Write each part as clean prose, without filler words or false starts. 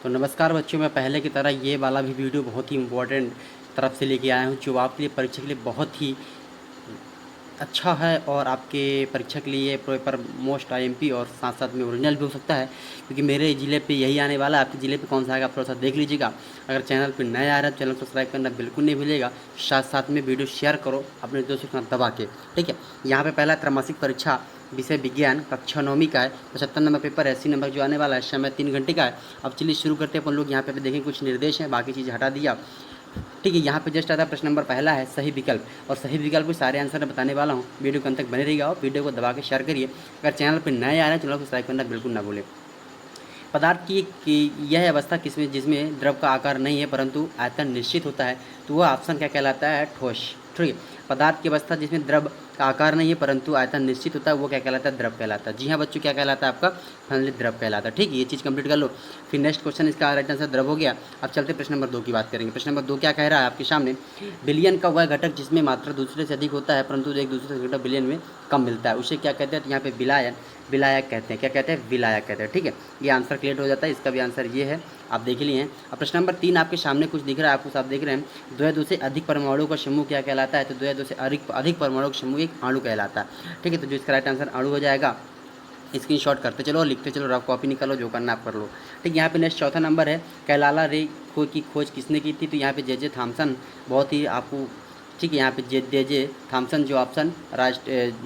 तो नमस्कार बच्चों, मैं पहले की तरह ये वाला भी वीडियो बहुत ही इम्पोर्टेंट तरफ से लेके आया हूँ जो आपके लिए परीक्षा के लिए बहुत ही अच्छा है और आपके परीक्षा के लिए पेपर मोस्ट आईएमपी और साथ साथ में ओरिजिनल भी हो सकता है, क्योंकि मेरे ज़िले पे यही आने वाला है। आपके ज़िले पे कौन सा आएगा आप थोड़ा सा देख लीजिएगा। अगर चैनल पे नया आ रहा है चैनल को सब्सक्राइब करना बिल्कुल नहीं भूलिएगा। साथ साथ में वीडियो शेयर करो अपने दोस्तों के साथ दबा के, ठीक है। यहाँ पे पहला त्रैमासिक परीक्षा विषय विज्ञान कक्षा 9वीं का है। 75 नंबर पेपर है। 80 नंबर जो आने वाला है समय 3 घंटे का है। अब चलिए शुरू करते हैं अपन लोग। यहाँ पे देखें कुछ निर्देश हैं, बाकी चीज़ हटा दिया, ठीक है। यहाँ पे जस्ट आता है प्रश्न नंबर पहला है सही विकल्प, और सही विकल्प के सारे आंसर मैं बताने वाला हूँ। वीडियो के अंत तक बने रहिएगा और वीडियो को दबा के शेयर करिए। अगर चैनल पर नए आ रहे हैं चैनल को सब्सक्राइब करना बिल्कुल ना भूलें। पदार्थ की यह अवस्था किसमें जिसमें द्रव का आकार नहीं है परंतु आयतन निश्चित होता है, तो वह ऑप्शन क्या कहलाता है? ठोस, ठीक है। पदार्थ की अवस्था जिसमें द्रव का आकार नहीं है परंतु आयतन निश्चित होता है वो क्या कहलाता है? द्रव कहलाता है। जी हाँ बच्चों, क्या कहलाता है आपका? फलनित द्रव कहलाता है, ठीक है। ये चीज़ कंप्लीट कर लो। फिर नेक्स्ट क्वेश्चन, इसका राइट आंसर द्रव हो गया। अब चलते प्रश्न नंबर 2 की बात करेंगे। प्रश्न नंबर 2 क्या कह रहा है आपके सामने? बिलियन का वह घटक जिसमें मात्रा दूसरे से अधिक होता है परंतु एक दूसरे से घटक बिलियन में कम मिलता है, उसे क्या कहते हैं? तो यहाँ पे विलायन, विलायक कहते हैं। क्या कहते हैं? विलायक कहते हैं, ठीक है। ये आंसर क्लियर हो जाता है। इसका भी आंसर ये है, आप देख लिए हैं। अब प्रश्न नंबर 3 आपके सामने कुछ दिख रहा है, आपको साफ देख रहे हैं। 2 या 2 से अधिक परमाणु का समूह क्या कहलाता है? तो 2 या 2 से अधिक परमाणु का समूह एक अणु कहलाता है, ठीक है। तो जो इसका राइट आंसर अणु हो जाएगा। स्क्रीनशॉट करते चलो और लिखते चलो, रफ कॉपी निकालो, जो करना आप कर लो, ठीक। यहाँ पे नेक्स्ट चौथा नंबर है, कैलाला रे की खोज किसने की थी? तो यहाँ पे जे थॉमसन, बहुत ही आपको, ठीक है। यहाँ पे जे थॉमसन जो ऑप्शन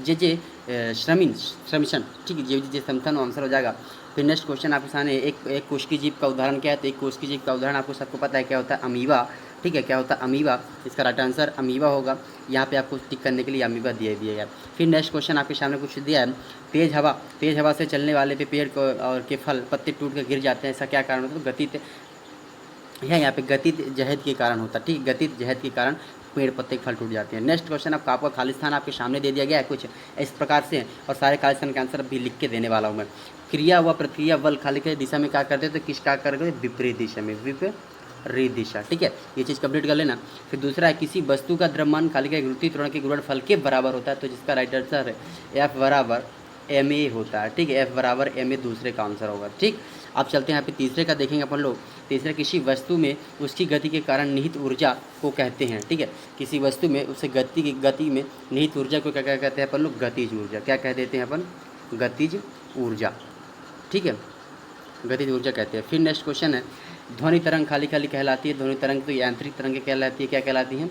जे श्रमिशन, ठीक है। जे थॉमसन आंसर हो जाएगा। फिर नेक्स्ट क्वेश्चन आपके सामने, एक कोशिकीय जीव का उदाहरण क्या है? तो एक कोशिकीय जीव का उदाहरण आपको सबको पता है क्या होता है? अमीबा, ठीक है। क्या होता है? अमीबा। इसका राइट आंसर अमीबा होगा। यहाँ पे आपको टिक करने के लिए अमीबा दिया गया है। फिर नेक्स्ट क्वेश्चन आपके सामने कुछ दिया है, तेज हवा से चलने वाले पे पेड़ को और के फल पत्ते टूट कर गिर जाते हैं, ऐसा क्या कारण होता है? तो गति है, यहाँ पे गतिज जहद के कारण होता है, ठीक। गतिज जहद के कारण पेड़ पत्ते फल टूट जाते हैं। नेक्स्ट क्वेश्चन आपका खाली स्थान आपके सामने दे दिया गया है कुछ इस प्रकार से, और सारे खाली स्थान के आंसर भी लिख के देने वाला हूँ मैं। क्रिया व प्रतिक्रिया बल खाली के दिशा में क्या करते हैं? तो किस क्या करेंगे? विपरीत दिशा में, विपरीत दिशा, ठीक है। ये चीज़ कंप्लीट कर लेना। फिर दूसरा है, किसी वस्तु का द्रव्यमान खाली का गुरुत्वीय त्वरण के गुणनफल के बराबर होता है, तो जिसका राइट आंसर है F बराबर ma होता है, ठीक है। F बराबर ma दूसरे का आंसर होगा, ठीक। अब चलते हैं यहाँ पे तीसरे का देखेंगे अपन लोग। तीसरे, किसी वस्तु में उसकी गति के कारण निहित ऊर्जा को कहते हैं, ठीक है। किसी वस्तु में उससे गति में निहित ऊर्जा को क्या कहते हैं अपन लोग? गतिज ऊर्जा। क्या कह देते हैं अपन? गतिज ऊर्जा, ठीक है। गतिज ऊर्जा कहते हैं। फिर नेक्स्ट क्वेश्चन है, ध्वनि तरंग खाली कहलाती है। ध्वनि तरंग तो यांत्रिक तरंग कहलाती है। क्या कहलाती है?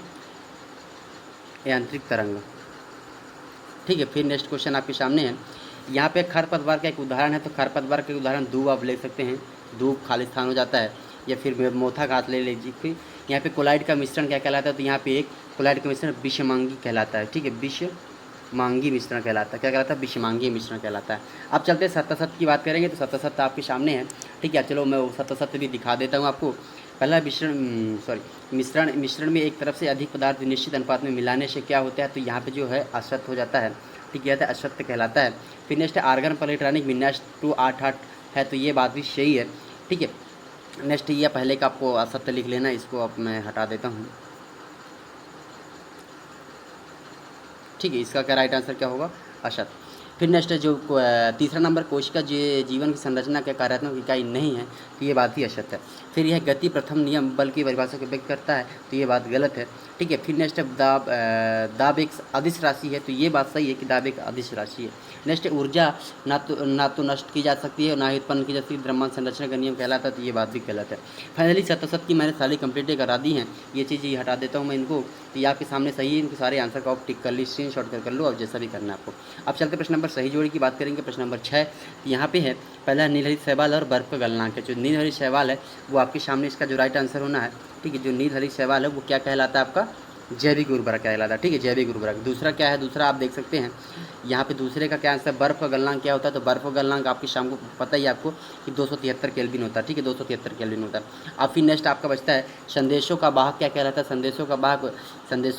यांत्रिक तरंग, ठीक है। फिर नेक्स्ट क्वेश्चन आपके सामने है, यहाँ पे खरपतवार का एक उदाहरण है। तो खरपतवार के उदाहरण दूब आप ले सकते हैं, दूब खाली स्थान हो जाता है, या फिर मोथा घास ले लीजिए। फिर यहाँ पे कोलाइड का मिश्रण क्या कहलाता है? तो यहाँ पे एक कोलाइड का मिश्रण विषमांगी कहलाता है, ठीक है। विषमांगी मिश्रण कहलाता है। क्या कहलाता है? विषमांगी मिश्रण कहलाता है। अब चलते हैं सत्तासत्य की बात करेंगे। तो सत्तासत्य आपके सामने है, ठीक है। चलो मैं वो सत्तासत्य भी दिखा देता हूँ आपको। पहला मिश्रण में एक तरफ से अधिक पदार्थ निश्चित अनुपात में मिलाने से क्या होता है? तो यहाँ पे जो है असत्य हो जाता है, ठीक है। असत्य कहलाता है। फिर नेक्स्ट आर्गन पर इलेक्ट्रॉनिक विन्यास 288 है, तो ये बात भी सही है, ठीक है। नेक्स्ट ये पहले का आपको असत्य लिख लेना, इसको अब मैं हटा देता हूँ, ठीक है। इसका क्या राइट आंसर क्या होगा? असत्य। फिर नेक्स्ट जो तीसरा नंबर, कोशिका जीवन की संरचना के कार्यात्मक इकाई नहीं है, तो ये बात ही असत्य है। फिर यह गति प्रथम नियम बल की परिभाषा को व्यक्त करता है, तो ये बात गलत है, ठीक है। फिर नेक्स्ट दाब एक अदिश राशि है, तो ये बात सही है कि दाब एक अदिश राशि है। नेक्स्ट ऊर्जा ना तो नष्ट की जा सकती है और ना ही उत्पन्न की जा सकती है, द्रव्यमान संरचना का नियम कहलाता है, तो ये बात भी गलत है। फाइनली सत्तासत की मैंने सारी कंप्लीट करा दी हैं, ये चीज़ ये हटा देता हूँ मैं इनको, तो ये आपके सामने सही है। इनके सारे आंसर का आप टिक कर ली, स्क्रीन शॉट कर लो, अब जैसा भी करना है आपको। अब चलते प्रश्न नंबर सही जोड़ी की बात करेंगे। प्रश्न नंबर 6 यहाँ पे है, पहला नीलहरित शैवाल और बर्फ का गलनांक है। जो नीलहरित शैवाल है वो आपके सामने, इसका जो राइट आंसर होना है, ठीक है। जो नीलहरित शैवाल है वो क्या कहलाता है? आपका जैविक उर्वरक कहलाता है, ठीक है। जैविक उर्वरक। दूसरा क्या है? दूसरा आप देख सकते हैं यहाँ पे दूसरे का क्या आंसर? बर्फ का गलनांक क्या होता है? तो बर्फ का गलनांक आपकी शाम को पता ही आपको कि 273 केल्विन होता है, ठीक है। 273 केल्विन होता है। अब फिर नेक्स्ट आपका बचता है, संदेशों का वाहक क्या कहलाता है? संदेशों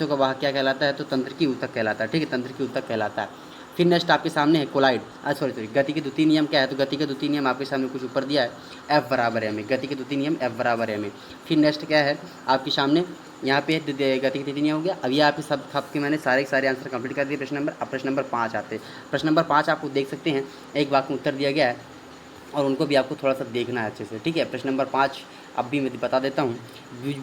का वाहक क्या कहलाता है? तो तंत्रिकी ऊतक कहलाता है, ठीक है। तंत्रिकी ऊतक कहलाता है। फिर नेक्स्ट आपके सामने है कोलाइड, सॉरी गति के द्वितीय नियम क्या है? तो गति के द्वितीय नियम आपके सामने कुछ ऊपर दिया है, F बराबर ma। गति के द्वितीय नियम F बराबर ma। फिर नेक्स्ट क्या है आपके सामने? यहाँ पे गति के द्वितीय नियम हो गया। अब ये आपके सब आपके मैंने सारे आंसर कंप्लीट कर दिए। प्रश्न नंबर 5 आते हैं। प्रश्न नंबर 5 आपको देख सकते हैं, एक वाक्य में उत्तर दिया गया है, और उनको भी आपको थोड़ा सा देखना है अच्छे से, ठीक है। प्रश्न नंबर 5 अब भी मैं बता देता हूँ।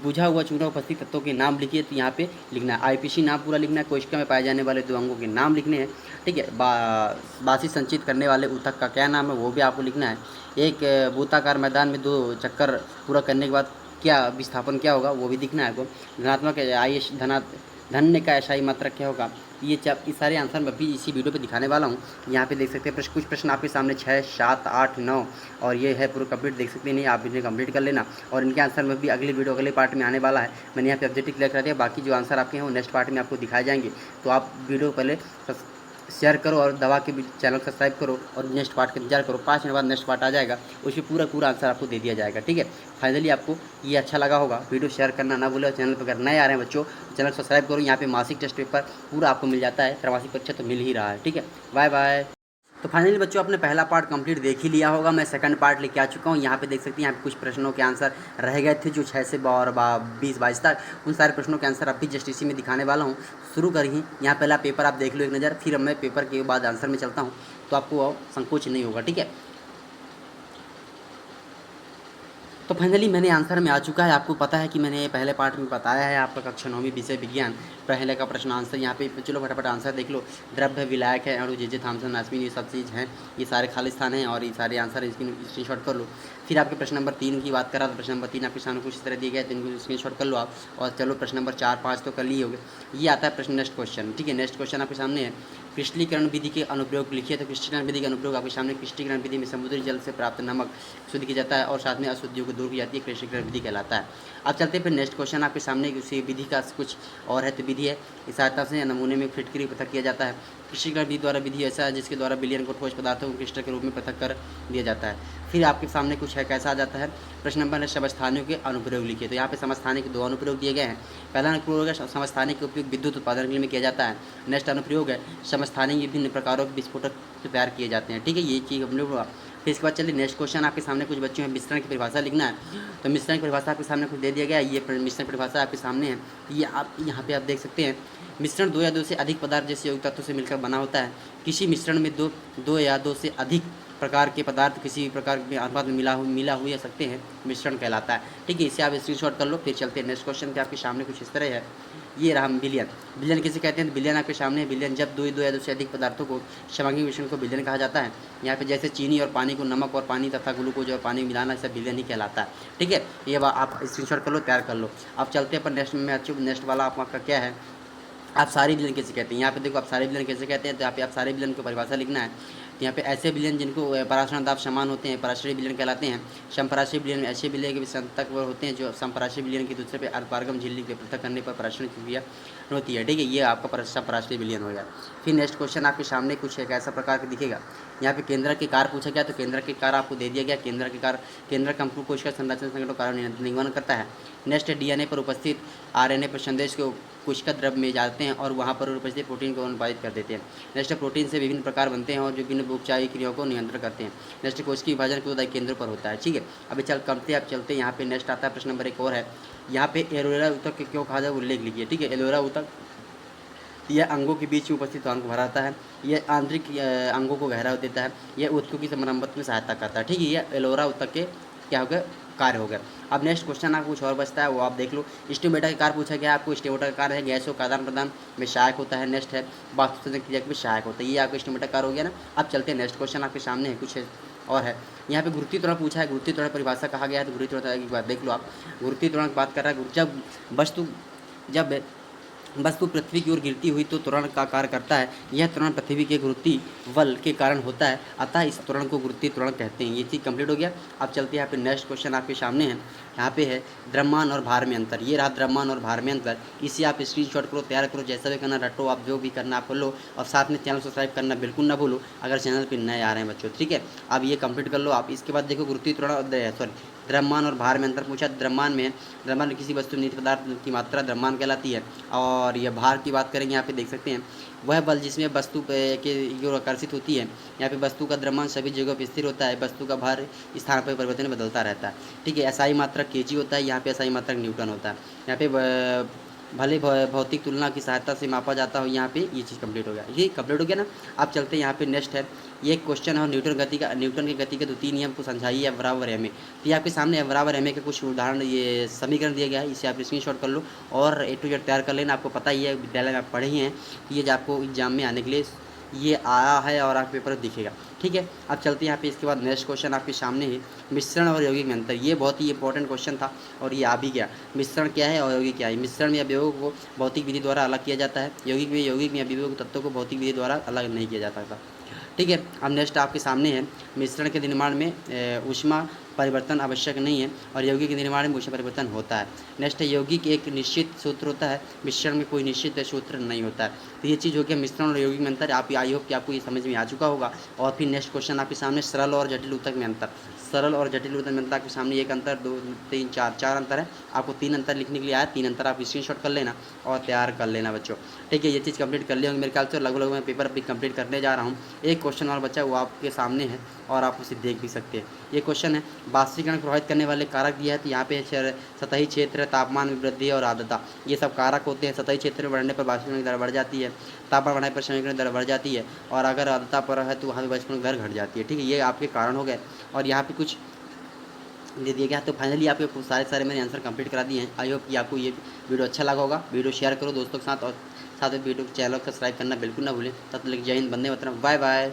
बुझा हुआ चूना उपस्थित तत्वों के नाम लिखिए, तो यहाँ पे लिखना है आईपीसी नाम पूरा लिखना है, कोशिका में पाए जाने वाले 2 अंगों के नाम लिखने हैं, ठीक है। बासी संचित करने वाले ऊतक का क्या नाम है वो भी आपको लिखना है। एक भूताकार मैदान में 2 चक्कर पूरा करने के बाद क्या विस्थापन क्या होगा वो भी दिखना है आपको। धनात्मक आयुष धन्य का एसआई मात्रक क्या होगा। ये सारे आंसर मैं भी इसी वीडियो पे दिखाने वाला हूँ। यहाँ पे देख सकते हैं कुछ प्रश्न आपके सामने 6, 7, 8, 9 और ये है पूरा कंप्लीट, देख सकते हैं। नहीं, आप इन्हें कंप्लीट कर लेना और इनके आंसर में भी अगली वीडियो अगले पार्ट में आने वाला है। मैंने यहाँ पे ऑब्जेक्टिव क्लियर कर दिया, बाकी जो आंसर आपके हैं वो नेक्स्ट पार्ट में आपको दिखाए जाएंगे। तो आप वीडियो पहले शेयर करो और दबा के भी चैनल सब्सक्राइब करो और नेक्स्ट पार्ट का इंतजार करो। 5 मिनट बाद नेक्स्ट पार्ट आ जाएगा, उसमें पूरा आंसर आपको दे दिया जाएगा, ठीक है। फाइनली आपको ये अच्छा लगा होगा, वीडियो शेयर करना ना भूलें और चैनल पर अगर नए आ रहे हैं बच्चों चैनल सब्सक्राइब करो। यहाँ पे मासिक टेस्ट पेपर पूरा आपको मिल जाता है, त्रैमासिक परीक्षा तो मिल ही रहा है, ठीक है। Bye bye. तो फाइनली बच्चों आपने पहला पार्ट कंप्लीट देख ही लिया होगा, मैं सेकंड पार्ट लेके आ चुका हूँ। यहाँ पे देख सकते हैं यहाँ पे कुछ प्रश्नों के आंसर रह गए थे जो 6 से 20-22 तक, उन सारे प्रश्नों के आंसर अभी जस्ट इसी में दिखाने वाला हूँ। शुरू करिए, यहाँ पहला पेपर आप देख लो एक नज़र, फिर मैं पेपर के बाद आंसर में चलता हूँ, तो आपको संकोच नहीं होगा, ठीक है। तो फाइनली मैंने आंसर में आ चुका है। आपको पता है कि मैंने पहले पार्ट में बताया है आपका कक्षा 9वीं विषय विज्ञान पहले का प्रश्न आंसर यहाँ पे, चलो फटाफट आंसर देख लो। द्रव्य, विलायक है, अणु, जे थॉमसन, अश्विन, ये सब चीज़ हैं, ये सारे खाली स्थान हैं और ये सारे आंसर इसकी स्क्रीन कर लो। फिर आपके प्रश्न नंबर 3 की बात करा तो प्रश्न नंबर 3 आपके सामने कुछ इस तरह दिए गए, तो इनको स्क्रीन कर लो आप। और चलो प्रश्न नंबर 4, 5 तो कर लिए होगे। ये आता है प्रश्न नेक्स्ट क्वेश्चन, ठीक है। नेक्स्ट क्वेश्चन आपके सामने है, क्रिस्टलीकरण विधि के अनुप्रयोग लिखिए। तो क्रिस्टलीकरण विधि का अनुप्रयोग आपके सामने, क्रिस्टलीकरण विधि में समुद्री जल से प्राप्त नमक शुद्ध किया जाता है और साथ में अशुद्धियों को दूर की जाती है, क्रिस्टलीकरण विधि कहलाता है। अब चलते हैं फिर नेक्स्ट क्वेश्चन आपके सामने, उसी विधि का कुछ और है। तो विधि है इस सहायता से नमूने में फिटकरी पृथक किया जाता है। क्रिस्टलीकरण विधि द्वारा विधि ऐसा है जिसके द्वारा विलयन को ठोस पदार्थों को क्रिस्टल के रूप में पृथक कर दिया जाता है। फिर आपके सामने कुछ है, कैसा आ जाता है। प्रश्न नंबर है, समस्थानियों के अनुप्रयोग लिखिए। तो यहाँ पे समस्थानिक के 2 अनुप्रयोग दिए गए हैं। पहला अनुप्रयोग है समस्थानिक के उपयोग विद्युत उत्पादन के लिए किया जाता है। नेक्स्ट अनुप्रयोग है समस्थानिक विभिन्न प्रकारों के विस्फोटक तैयार किए जाते हैं, ठीक है। ये चीज़ हम लोग, फिर इसके बाद चलिए नेक्स्ट क्वेश्चन आपके सामने कुछ बच्चों हैं, मिश्रण की परिभाषा लिखना है। तो मिश्रण की परिभाषा आपके सामने कुछ दे दिया गया है, ये मिश्रण परिभाषा आपके सामने है। ये आप यहाँ पे आप देख सकते हैं, मिश्रण 2 या 2 से अधिक पदार्थ जैसे यौगिक तत्वों से मिलकर बना होता है। किसी मिश्रण में दो या 2 से अधिक प्रकार के पदार्थ किसी भी प्रकार के अनुपात में मिला हुआ सकते हैं, मिश्रण कहलाता है, ठीक है। इसे आप स्क्रीनशॉट कर लो। फिर चलते हैं नेक्स्ट क्वेश्चन पे, आपके सामने कुछ इस तरह है। ये रहा विलयन। विलयन किसे कहते हैं, विलयन आपके सामने है। विलयन जब 2 या 2 से अधिक पदार्थों को समांगी मिश्रण को विलयन कहा जाता है। यहाँ पे जैसे चीनी और पानी को नमक और पानी तथा ग्लूकोज और पानी मिलाना सब विलयन ही कहलाता है, ठीक है। ये आप स्क्रीनशॉट कर लो, तैयार कर लो। अब चलते हैं पर नेक्स्ट में, अच्छी नेक्स्ट वाला आपका क्या है, आप सारे विलयन कैसे कहते हैं। यहाँ पे देखो आप सारे विलयन कैसे कहते हैं, तो यहाँ पे आप सारे विलयन को परिभाषा लिखना है। तो यहाँ पे ऐसे विलयन जिनको पराशरण दाब समान होते हैं पराश्रयी विलयन कहलाते हैं। समपराश्रयी विलयन में ऐसे विलय के संतक होते हैं जो समपराश्रयी विलयन की दूसरे पे अपारगम झिल्ली के पृथक करने पर पराश्रय की क्रिया होती है, ठीक है। ये आपका समपराश्रयी विलयन हो गया। फिर नेक्स्ट क्वेश्चन आपके सामने कुछ एक ऐसा प्रकार का दिखेगा। यहाँ पे केंद्र के कार्य पूछा गया, तो केंद्र के कार्य आपको दे दिया गया। केंद्र के कार्य, केंद्र कंपू कोशिका संरचना संगठन कार्य निगमन करता है। नेक्स्ट डीएनए पर उपस्थित आरएनए पर संदेश को कोशिका द्रव में जाते हैं और वहाँ पर उपस्थित प्रोटीन को अनुवादित कर देते हैं। नेक्स्ट प्रोटीन से विभिन्न प्रकार बनते हैं और जो विभिन्न उपचारिक क्रियाओं को नियंत्रण करते हैं। नेक्स्ट कोशिका विभाजन को केंद्र पर होता है, ठीक है। अभी चलते यहाँ पे नेक्स्ट आता है प्रश्न नंबर 1 और है। यहाँ पे एलोवेरा ऊतक क्यों कहा जाए उल्लेख लिखिए, ठीक है। एलोवेरा ऊतक यह अंगों के बीच में उपस्थित अंग भराता है, यह आंतरिक अंगों को गहरा देता है, यह ऊतकों की मरम्मत में सहायता करता है, ठीक है। यह एलोवेरा ऊतक के क्या हो गया, कार्य हो गया। अब नेक्स्ट क्वेश्चन आपको कुछ और बचता है, वो आप देख लो। स्टोमेटा का कार्य पूछा गया आपको। स्टोमेटा का कार्य है गैसों का आदान प्रदान में सहायक होता है। नेक्स्ट है वास्तुसंजन क्रिया में सहायक होता है। ये आपका स्टोमेटा कार्य हो गया ना। अब चलते हैं नेक्स्ट क्वेश्चन आपके सामने है, कुछ है और है। यहाँ पे गुरुत्वीय त्वरण पूछा है, गुरुत्वीय त्वरण परिभाषा कहा गया है। तो गुरुत्वीय त्वरण की बात देख लो आप। गुरुत्वीय त्वरण की बात कर रहा है, जब वस्तु पृथ्वी की ओर गिरती हुई तो त्वरण का कार्य करता है। यह त्वरण पृथ्वी के गुरुत्वीय बल के कारण होता है, अतः इस त्वरण को गुरुत्वीय त्वरण कहते हैं। ये चीज़ कंप्लीट हो गया। अब चलते हैं यहाँ पे नेक्स्ट क्वेश्चन आपके सामने है। यहाँ पे है द्रव्यमान और भार में अंतर। ये रहा द्रव्यमान और भार में अंतर। इसे आप स्क्रीनशॉट करो, तैयार करो, जैसा भी करना रटो, आप जो भी करना आप कर लो। और साथ में चैनल सब्सक्राइब करना बिल्कुल ना भूलो अगर चैनल पर नए आ रहे हैं बच्चों, ठीक है। अब ये कंप्लीट कर लो आप। इसके बाद देखो गुरुत्वीय त्वरण द्रव्यमान और भार में अंतर पूछा। द्रव्यमान किसी वस्तु निहित पदार्थ की मात्रा द्रव्यमान कहलाती है। और यह भार की बात करेंगे, यहाँ पे देख सकते हैं वह बल जिसमें वस्तु के ओर आकर्षित होती है। यहाँ पे वस्तु का द्रव्यमान सभी जगह पर स्थिर होता है, वस्तु का भार स्थान पर परिवर्तन बदलता रहता है, ठीक है। एसआई मात्रक केजी होता है, यहाँ पे एसआई मात्रक न्यूटन होता है। यहाँ पे भले भौतिक तुलना की सहायता से मापा जाता हो, यहाँ पे ये चीज़ कंप्लीट हो गया। ये कंप्लीट हो गया ना। आप चलते हैं यहाँ पे नेक्स्ट है, ये क्वेश्चन है न्यूटन की गति के द्वितीय नियम को समझाइए F बराबर ma। तो ये आपके सामने F बराबर ma के कुछ उदाहरण, ये समीकरण दिया गया है, इसे आप स्क्रीनशॉट कर लो और A to Z तैयार कर लेना। आपको पता ही है, विद्यालय में आप पढ़े ही हैं, ये जो आपको एग्जाम में आने के लिए ये आया है और आपके पेपर दिखेगा। ठीक है, अब चलते हैं यहाँ पे। इसके बाद नेक्स्ट क्वेश्चन आपके सामने है, मिश्रण और यौगिक में अंतर। ये बहुत ही इंपॉर्टेंट क्वेश्चन था और ये आ भी गया। मिश्रण क्या है और यौगिक क्या है? मिश्रण में अवयवों को भौतिक विधि द्वारा अलग किया जाता है, यौगिक में अवयवों के तत्वों को भौतिक विधि द्वारा अलग नहीं किया जाता था। ठीक है, अब नेक्स्ट आपके सामने है, मिश्रण के निर्माण में ऊष्मा परिवर्तन आवश्यक नहीं है और यौगिक के निर्माण में ऊष्मा परिवर्तन होता है। नेक्स्ट है, यौगिक एक निश्चित सूत्र होता है, मिश्रण में कोई निश्चित सूत्र नहीं होता है। तो ये चीज़ हो गया मिश्रण और यौगिक में अंतर। आप आई होप कि आपको ये समझ में आ चुका होगा। और फिर नेक्स्ट क्वेश्चन आपके सामने, सरल और जटिल ऊतक में अंतर। सरल और जटिल ऊतक में अंतर आपके सामने एक अंतर, दो, तीन, चार अंतर है। आपको 3 अंतर लिखने के लिए आया, 3 अंतर आप स्क्रीनशॉट कर लेना और तैयार कर लेना बच्चों। ठीक है, ये चीज़ कंप्लीट कर लिया होंगे मेरे ख्याल से। लगभग मैं पेपर अभी कंप्लीट करने जा रहा हूँ। एक क्वेश्चन और बचा है, वो आपके सामने है और आप उसे देख भी सकते हैं। ये क्वेश्चन है, बाष्पीकरण प्रभावित करने वाले कारक दिया है। तो यहाँ पे सतही क्षेत्र, तापमान में वृद्धि और आर्द्रता, ये सब कारक होते हैं। सतही क्षेत्र में बढ़ने पर बाष्पीकरण की दर बढ़ जाती है, तापमान बढ़ने पर समीकरण की दर बढ़ जाती है और अगर आर्द्रता पर है तो वहाँ पर बाष्पीकरण की दर घट जाती है। ठीक है, ये आपके कारण हो गए और यहाँ पे कुछ दे दिया गया। तो फाइनली आपके सारे मैंने आंसर कंप्लीट करा दिए हैं। आई होप कि आपको ये वीडियो अच्छा लगा होगा। वीडियो शेयर करो दोस्तों के साथ और साथ में वीडियो चैनल को सब्सक्राइब करना बिल्कुल ना भूलें। तब तक जय हिंद, वंदे मातरम, बाय बाय।